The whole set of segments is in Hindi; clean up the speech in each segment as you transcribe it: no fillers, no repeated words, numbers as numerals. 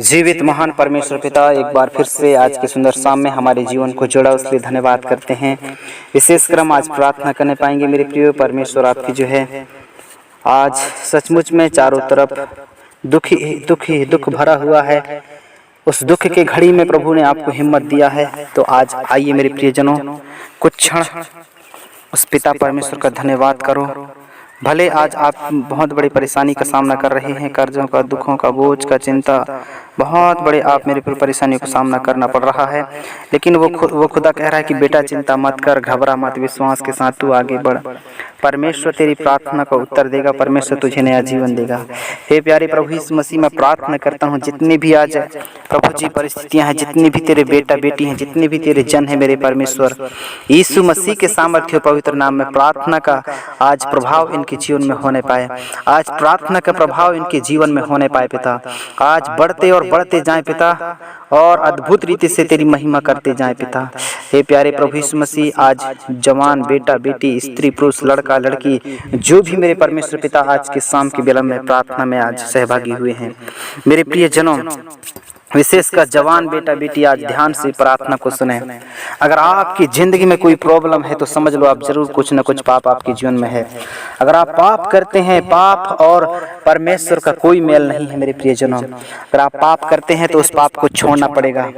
जीवित महान परमेश्वर पिता, एक बार फिर से आज के सुंदर शाम में हमारे जीवन को जोड़ा, उसलिए धन्यवाद करते हैं। विशेष क्रम आज प्रार्थना करने पाएंगे। मेरे प्रिय परमेश्वर, आपकी जो है आज सचमुच में चारों तरफ दुख भरा हुआ है। उस दुख के घड़ी में प्रभु ने आपको हिम्मत दिया है। तो आज आइए मेरे प्रियजनों, कुछ क्षण उस पिता परमेश्वर का धन्यवाद करो। भले आज आप बहुत बड़ी परेशानी का सामना कर रहे हैं, कर्जों का, दुखों का, बोझ का, चिंता, बहुत बड़े आप मेरे पर परेशानियों का सामना करना पड़ रहा है, लेकिन वो खुदा कह रहा है कि बेटा चिंता मत कर, घबरा मत, विश्वास के साथ तू आगे बढ़। परमेश्वर तेरी प्रार्थना का उत्तर देगा, परमेश्वर तुझे नया जीवन देगा। हे प्यारे प्रभु यीशु मसीह, मैं प्रार्थना करता हूँ जितने भी आज प्रभु जी परिस्थितियाँ हैं, जितने भी तेरे बेटा बेटी हैं, जितने भी तेरे जन हैं, मेरे परमेश्वर यीशु मसीह के सामर्थ्य पवित्र नाम में प्रार्थना का आज प्रभाव इनके जीवन में होने पाए। आज प्रार्थना का प्रभाव इनके जीवन में होने पाए पिता। आज बढ़ते और बढ़ते जाएं पिता, और अद्भुत रीति से तेरी महिमा करते जाएं पिता। हे प्यारे प्रभु यीशु मसीह, आज जवान बेटा बेटी, स्त्री पुरुष, लड़का लड़की, जो भी मेरे परमेश्वर पिता आज के शाम की बेला में प्रार्थना में आज सहभागी हुए हैं, मेरे प्रिय जनों, विशेषकर जवान बेटा बेटी आज ध्यान से प्रार्थना को सुने। अगर आपकी जिंदगी में कोई प्रॉब्लम है तो समझ लो आप जरूर कुछ न कुछ पाप आपके जीवन में है। अगर आप पाप करते हैं, पाप और परमेश्वर का कोई मेल नहीं है मेरे प्रियजनों। अगर आप पाप करते हैं तो उस पाप को छोड़ना पड़ेगा,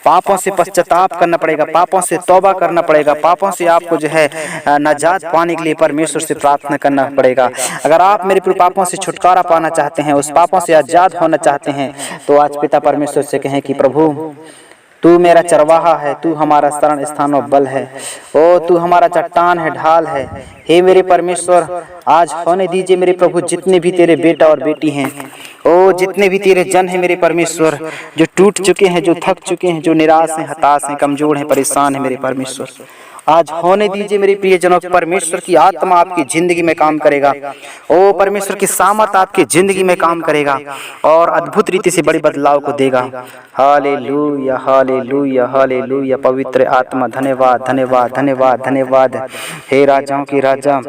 पापों से पश्चाताप करना पड़ेगा, पापों से तौबा करना पड़ेगा, पापों से आपको जो है नजात पाने के लिए परमेश्वर से प्रार्थना करना पड़ेगा। अगर आप मेरे प्रिय पापों से छुटकारा पाना चाहते हैं, उस पापों से आजाद होना चाहते हैं, तो आज पिता परमेश्वर से कहें कि प्रभु तू मेरा चरवाहा है, तू हमारा शरण स्थान और बल है, ओ तू हमारा चट्टान है, ढाल है। हे मेरे परमेश्वर, आज होने दीजिए मेरे प्रभु जितने भी तेरे बेटा और बेटी हैं, ओ जितने भी तेरे जन हैं मेरे परमेश्वर, जो टूट चुके हैं, जो थक चुके हैं, जो निराश हैं, हताश हैं, कमजोर हैं, परेशान हैं मेरे परमेश्वर, आज होने दीजिए मेरे प्रियजनों। परमेश्वर की आत्मा आपकी जिंदगी में काम करेगा, ओ परमेश्वर की सामर्थ आपकी जिंदगी में काम करेगा और अद्भुत रीति से बड़े बदलाव को देगा। Hallelujah, hallelujah, hallelujah. पवित्र आत्मा धन्यवाद, धन्यवाद, धन्यवाद, धन्यवाद। हे राजाओं की राजा,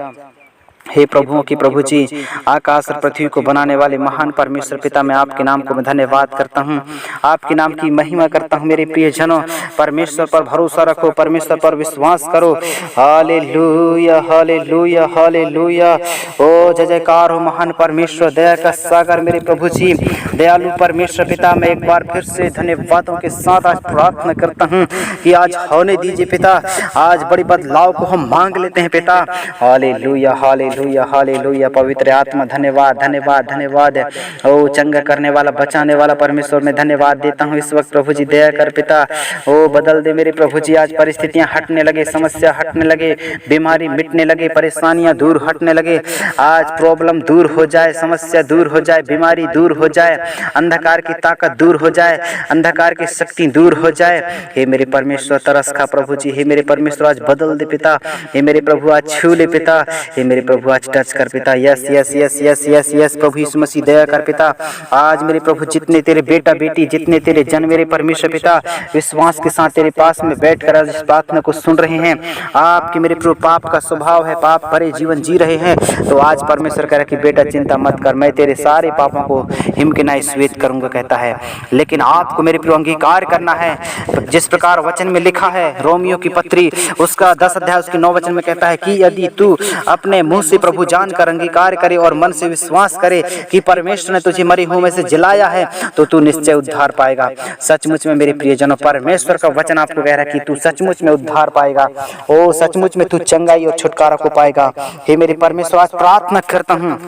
हे प्रभुओं की प्रभु जी, आकाश और पृथ्वी को बनाने वाले महान परमेश्वर पिता, मैं आपके नाम को मैं धन्यवाद करता हूँ, आपके नाम की महिमा करता हूँ। मेरे प्रिय जनों, परमेश्वर पर भरोसा रखो, परमेश्वर पर विश्वास करो। Hallelujah, hallelujah, hallelujah. ओ जय जयकार हो महान परमेश्वर, दया का सागर मेरे प्रभु जी, दयालु परमेश्वर पिता, मैं एक बार फिर से धन्यवादों के साथ आज प्रार्थना करता हूँ कि आज होने दीजिए पिता, आज बड़ी बदलाव को हम मांग लेते हैं पिता। Hallelujah, hallelujah, hallelujah. पवित्र आत्मा धन्यवाद, धन्यवाद, धन्यवाद। ओ चंगा करने वाला, बचाने वाला परमेश्वर, मैं धन्यवाद देता हूँ इस वक्त प्रभु जी, दया कर पिता। ओ बदल दे मेरे प्रभु जी, आज परिस्थितियां हटने लगे, समस्या हटने लगे, बीमारी मिटने लगे, परेशानियां दूर हटने लगे। आज प्रॉब्लम दूर हो जाए, समस्या दूर हो जाए, बीमारी दूर हो जाए, अंधकार की ताकत दूर हो जाए, अंधकार की शक्ति दूर हो जाए। हे मेरे परमेश्वर तरस खा प्रभु जी, हे मेरे परमेश्वर आज बदल दे पिता, हे मेरे प्रभु आज छू ले पिता, हे मेरे प्रभु आज टच कर पिता। Yes yes yes yes yes yes प्रभु यीशु मसीह, दया कर पिता। आज मेरे प्रभु जितने तेरे बेटा बेटी, जितने तेरे जन मेरे परमेश्वर पिता विश्वास के साथ तेरे पास में बैठकर आज इस प्रार्थना को सुन रहे हैं, आपके मेरे प्रभु पाप का स्वभाव है, पाप भरे जीवन जी रहे हैं, तो आज परमेश्वर कह रहा कि बेटा चिंता मत कर, मैं तेरे सारे पापों को हिमकिनाई श्वेत करूंगा कहता है। लेकिन आपको मेरे प्रभु अंगीकार करना है, जिस प्रकार वचन में लिखा है, रोमियो की पत्री उसका 10 अध्याय उसके 9 वचन में कहता है कि यदि तू अपने मुंह से प्रभु जानकर अंगीकार करे और मन से विश्वास करे कि परमेश्वर ने तुझे मरी हुओं में से जिलाया है, तो तू निश्चय उद्धार पाएगा। सचमुच में मेरे प्रियजनों, परमेश्वर का वचन आपको कह रहा है कि तू सचमुच में उद्धार पाएगा, ओ सचमुच में तू चंगाई और छुटकारा को पाएगा। हे मेरे परमेश्वर, आज प्रार्थना करता हूँ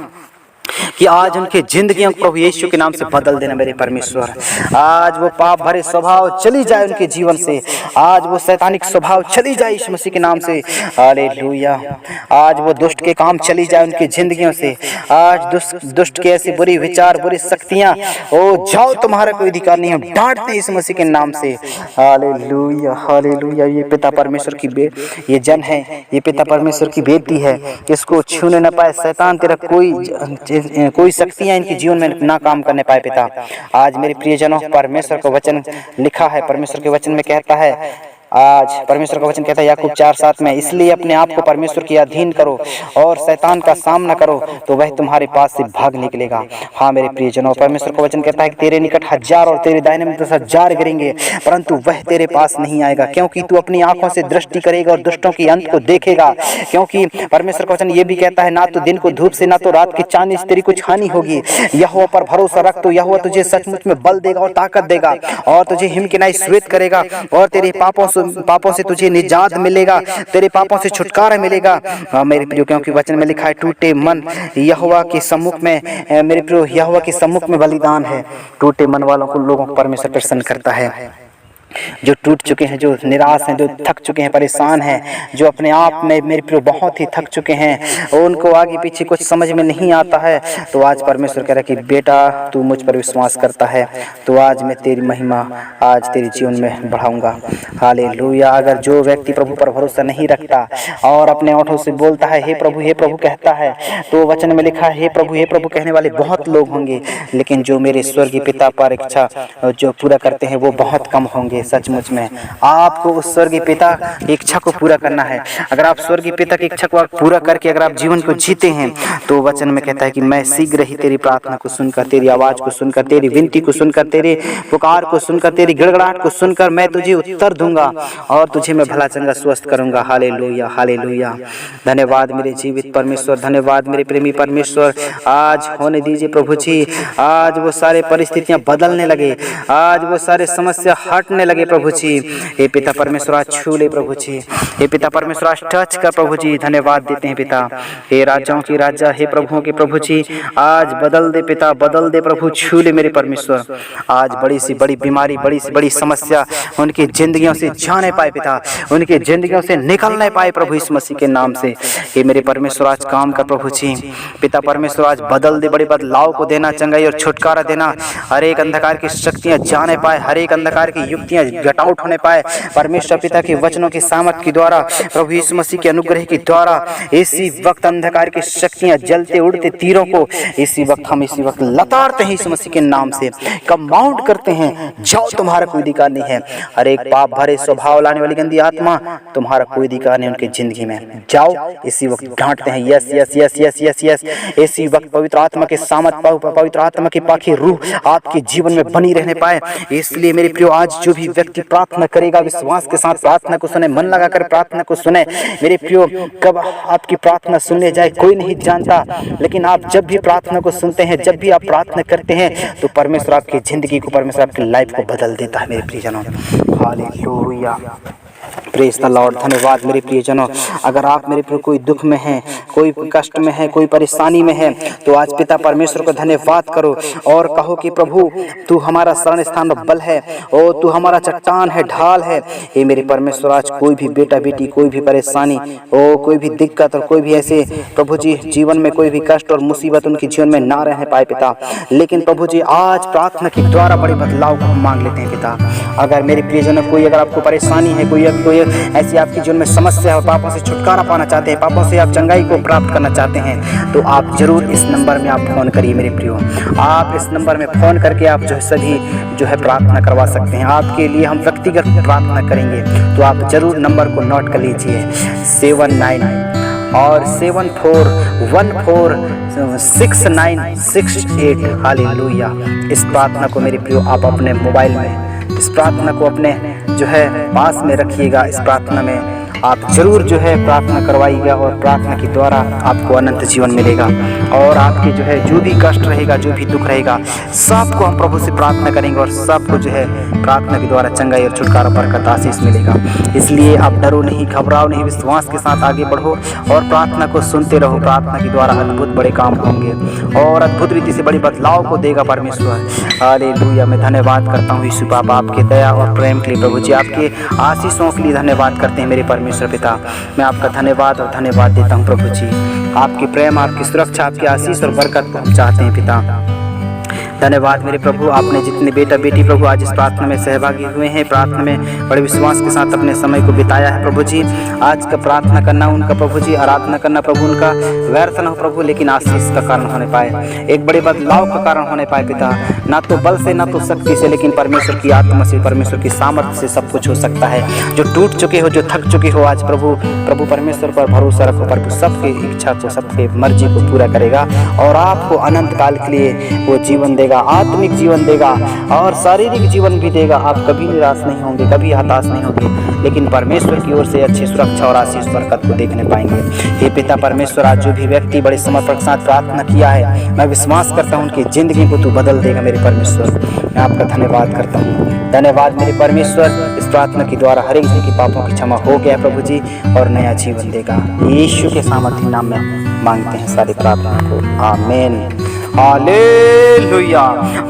कि आज उनके जिंदगियों को प्रभु यीशु के नाम से बदल देना मेरे परमेश्वर। आज वो पाप भरे स्वभाव चली जाए उनके जीवन से, आज वो शैतानिक स्वभाव चली जाए यीशु मसीह के नाम से। हालेलुया। आज वो दुष्ट के काम चली जाए उनकी जिंदगियों से, आज दुष्ट के ऐसे बुरी विचार, बुरी शक्तियां, ओ जाओ, तुम्हारा कोई अधिकार नहीं, हम डांटते हैं यीशु मसीह के नाम से। Hallelujah, hallelujah. ये पिता परमेश्वर की ये जन है, ये पिता परमेश्वर की बेटी है, इसको छूने न पाए शैतान, तेरा कोई शक्तियां इनके जीवन में ना काम करने पाए पिता। आज मेरे प्रियजनों, परमेश्वर का वचन लिखा है, परमेश्वर के वचन में कहता है आज परमेश्वर का वचन कहता है याकूब 4:7 में, इसलिए अपने आप को परमेश्वर के अधीन करो और शैतान का सामना करो तो वह तुम्हारे पास से भाग निकलेगा। हाँ मेरे प्रियजनों, परमेश्वर का वचन कहता है कि तेरे निकट 1000 और तेरे दाहिने में 10,000 गिरेंगे परंतु वह तेरे पास नहीं आएगा, क्योंकि तू अपनी आंखों से दृष्टि करेगा और दुष्टों के अंत को देखेगा। क्योंकि परमेश्वर का वचन ये भी कहता है, ना तो दिन को धूप से ना तो रात की चांदनी से तेरी कुछ हानि होगी। यहोवा पर भरोसा रख तो यहोवा तुझे सचमुच में बल देगा और ताकत देगा और तुझे हिमकिनाई श्वेत करेगा और तेरे पापों से तुझे निजात मिलेगा, तेरे पापों से छुटकारा मिलेगा। मेरे प्रियो, क्योंकि वचन में लिखा है टूटे मन यहोवा के सम्मुख में, मेरे प्रियो यहोवा के सम्मुख में बलिदान है। टूटे मन वालों को लोगों को परमेश्वर प्रसन्न करता है। जो टूट चुके हैं, जो निराश हैं, जो थक चुके हैं, परेशान हैं, जो अपने आप में मेरे प्रियो बहुत ही थक चुके हैं और उनको आगे पीछे कुछ समझ में नहीं आता है, तो आज परमेश्वर कह रहा है कि बेटा तू मुझ पर विश्वास करता है तो आज मैं तेरी महिमा आज तेरे जीवन में बढ़ाऊंगा। हालेलुया। अगर जो व्यक्ति प्रभु पर भरोसा नहीं रखता और अपने होठों से बोलता है हे प्रभु कहता है, तो वचन में लिखा है हे प्रभु कहने वाले बहुत लोग होंगे, लेकिन जो मेरे स्वर्गीय पिता पर इच्छा जो पूरा करते हैं वो बहुत कम होंगे। सचमुच में आपको उस स्वर्गीय पिता की इच्छा को पूरा करना है। अगर आप स्वर्गीय पिता की इच्छा को पूरा करके अगर आप जीवन को जीते हैं तो वचन में कहता है कि मैं शीघ्र ही तेरी प्रार्थना को सुनकर, तेरी आवाज को सुनकर, तेरी विनती को सुनकर, तेरे पुकार को सुनकर, तेरी गिड़गिड़ाहट को सुनकर मैं तुझे उत्तर दूंगा और तुझे मैं भला चंगा स्वस्थ करूंगा। Hallelujah, hallelujah. धन्यवाद मेरे जीवित परमेश्वर, धन्यवाद मेरे प्रेमी परमेश्वर। आज होने दीजिए प्रभु जी, आज वो सारे परिस्थितियां बदलने लगे, आज वो सारे समस्या हटने लगे प्रभु जी। हे पिता परमेश्वर आज छू ले प्रभु जी, हे पिता परमेश्वर आज टच कर प्रभु जी। धन्यवाद देते हैं पिता, हे राजाओं की राजा, हे प्रभुओं के प्रभु जी आज बदल दे पिता, बदल दे प्रभु, छू ले मेरे परमेश्वर। आज बड़ी सी बड़ी बीमारी, बड़ी सी बड़ी समस्या उनकी जिंदगियों से जाने पाए पिता, उनकी जिंदगियों से निकलने पाए प्रभु इस मसीह के नाम से। हे मेरे परमेश्वर आज काम कर प्रभु जी, पिता परमेश्वर आज बदल दे, बड़े बदलाव को देना, चंगाई और छुटकारा देना, हर एक अंधकार की शक्तियां जाने पाए, हर एक अंधकार की युक्तियां गट आउट होने पाए परमेश्वर पिता के वचनों की सामर्थ के द्वारा, प्रभु यीशु मसीह के अनुग्रह के द्वारा। इसी वक्त अंधकार की शक्तियां जलते उड़ते तीरों को इसी वक्त हम इसी वक्त लताड़ते हैं यीशु मसीह के नाम से, कमांड करते हैं जाओ तुम्हारा कोई अधिकार नहीं है। हर एक पाप भरे स्वभाव लाने वाली गंदी आत्मा तुम्हारा कोई अधिकार नहीं उनकी जिंदगी में, जाओ इसी वक्त डांटते हैं। Yes yes yes yes yes yes इसी वक्त पवित्र आत्मा के सामर्थ, पवित्र आत्मा की पाखी रूह आपके जीवन में बनी रहने पाए। इसलिए मेरे प्रियो आज जो भी व्यक्ति प्रार्थना करेगा विश्वास के साथ प्रार्थना को सुने, मन लगाकर प्रार्थना को सुने। मेरे प्रियो कब आपकी प्रार्थना सुनने जाए कोई नहीं जानता, लेकिन आप जब भी प्रार्थना को सुनते हैं, जब भी आप प्रार्थना करते हैं तो परमेश्वर आपकी जिंदगी को, परमेश्वर आपकी लाइफ को बदल देता है मेरे प्रियजनों। Hallelujah, praise the Lord. धन्यवाद मेरे प्रियजनों। अगर आप मेरे प्रिय कोई दुख में हैं, कोई कष्ट में है, कोई परेशानी में है, तो आज पिता परमेश्वर को धन्यवाद करो और कहो कि प्रभु तू हमारा शरण स्थान और बल है और तू हमारा चट्टान है, ढाल है। ये मेरे परमेश्वर आज कोई भी बेटा बेटी, कोई भी परेशानी और कोई भी दिक्कत और कोई भी ऐसे प्रभु जी जीवन में कोई भी कष्ट और मुसीबत उनके जीवन में ना रह पाए पिता, लेकिन प्रभु जी आज प्रार्थना के द्वारा बड़े बदलाव को हम मांग लेते हैं पिता। अगर मेरे प्रियजनों कोई अगर आपको परेशानी है, कोई ऐसी आपके जीवन में समस्या है और पापों से छुटकारा पाना चाहते हैं, पापों से आप चंगाई को प्राप्त करना चाहते हैं, तो आप जरूर इस नंबर में आप फोन करिए मेरे प्रियो। आप इस नंबर में फोन करके आप जो है सभी जो है प्रार्थना करवा सकते हैं। आपके लिए हम व्यक्तिगत प्रार्थना करेंगे, तो आप जरूर नंबर को नोट कर लीजिए 79 और 74146968। हालेलुया। इस प्रार्थना को मेरे प्रियो आप अपने मोबाइल में इस प्रार्थना को अपने जो है पास में रखिएगा। इस प्रार्थना में आप जरूर जो है प्रार्थना करवाइएगा और प्रार्थना के द्वारा आपको अनंत जीवन मिलेगा और आपके जो है जो भी कष्ट रहेगा, जो भी दुख रहेगा, सबको हम प्रभु से प्रार्थना करेंगे और सबको जो है प्रार्थना के द्वारा चंगाई और छुटकारा बरकत आशीष मिलेगा। इसलिए आप डरो नहीं, घबराओ नहीं, विश्वास के साथ आगे बढ़ो और प्रार्थना को सुनते रहो। प्रार्थना के द्वारा अद्भुत बड़े काम होंगे और अद्भुत रीति से बड़े बदलाव को देगा परमेश्वर। हालेलुया। मैं धन्यवाद करता हूँ यीशु बाबा आपके दया और प्रेम के लिए, प्रभु जी आपके आशीषों के लिए धन्यवाद करते हैं मेरे परमेश्वर पिता। मैं आपका धन्यवाद और धन्यवाद देता हूँ प्रभु जी। आपकी प्रेम, आपकी सुरक्षा, आपकी आशीष और बरकत को हम चाहते हैं पिता। धन्यवाद मेरे प्रभु, आपने जितने बेटा बेटी प्रभु आज इस प्रार्थना में सहभागी हुए हैं, प्रार्थना में बड़े विश्वास के साथ अपने समय को बिताया है प्रभु जी। आज का प्रार्थना करना उनका प्रभु जी, आराधना करना प्रभु उनका व्यर्थ न हो प्रभु, लेकिन आशीष का कारण होने पाए, एक बड़े बदलाव का कारण होने पाए पिता। ना तो बल से ना तो शक्ति से, लेकिन परमेश्वर की आत्मा से, परमेश्वर की सामर्थ्य से सब कुछ हो सकता है। जो टूट चुके हो, जो थक चुके हो, आज प्रभु परमेश्वर पर भरोसा रखो, प्रभु सबकी इच्छा को, सबके मर्जी को पूरा करेगा और आपको अनंत काल के लिए वो जीवन देगा, आत्मिक जीवन देगा और शारीरिक जीवन भी देगा। आप कभी निराश नहीं होंगे, कभी हताश नहीं होंगे, लेकिन परमेश्वर की ओर से अच्छी सुरक्षा और आशीष बरकत को देखने पाएंगे। हे पिता परमेश्वर, आज जो भी व्यक्ति बड़े समर्पण के साथ प्रार्थना किया है, मैं विश्वास करता हूँ उनकी जिंदगी को तू बदल देगा मेरे परमेश्वर। मैं आपका धन्यवाद करता हूँ। धन्यवाद मेरे परमेश्वर, इस प्रार्थना के द्वारा हर एक की पापों की क्षमा हो गया प्रभु जी और नया जीवन देगा। यीशु के सामर्थ्य नाम में मांगते हैं सारी प्रार्थना को, आमीन। Hallelujah,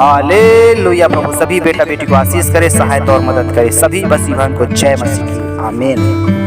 hallelujah. प्रभु सभी बेटा बेटी को आशीष करे, सहायता और मदद करे, सभी बस को जय मसीह की, आमीन।